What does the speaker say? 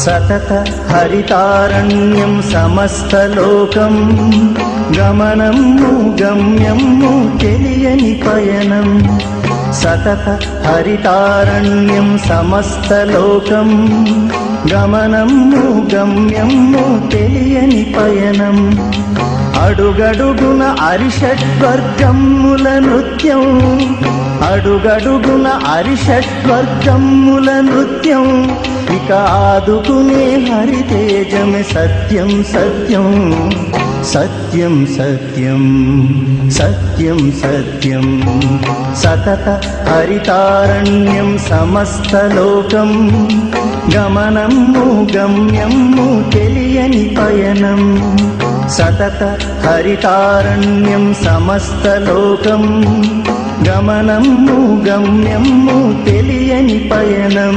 సతత హరితారణ్యం సమస్తలోకం గమనము గమ్యము తెలియని పయనం. సతత హరితారణ్యం సమస్తలోకం గమనము గమ్యము తెలియని పయనం. అడుగడుగున అరిషడ్వర్గముల నృత్యం, అడుగడుగున అరిషడ్వర్గముల నృత్యం. ఇక ఆదుకునే హరితేజమే సత్యం సత్యం సత్యం సత్యం సత్యం సత్యం. సతత హరితారణ్యం సమస్తలోకం గమనము గమ్యము తెలియని పయనం. సతత హరితారణ్యం సమస్తలోకం గమనము గమ్యము తెలియని పయనం.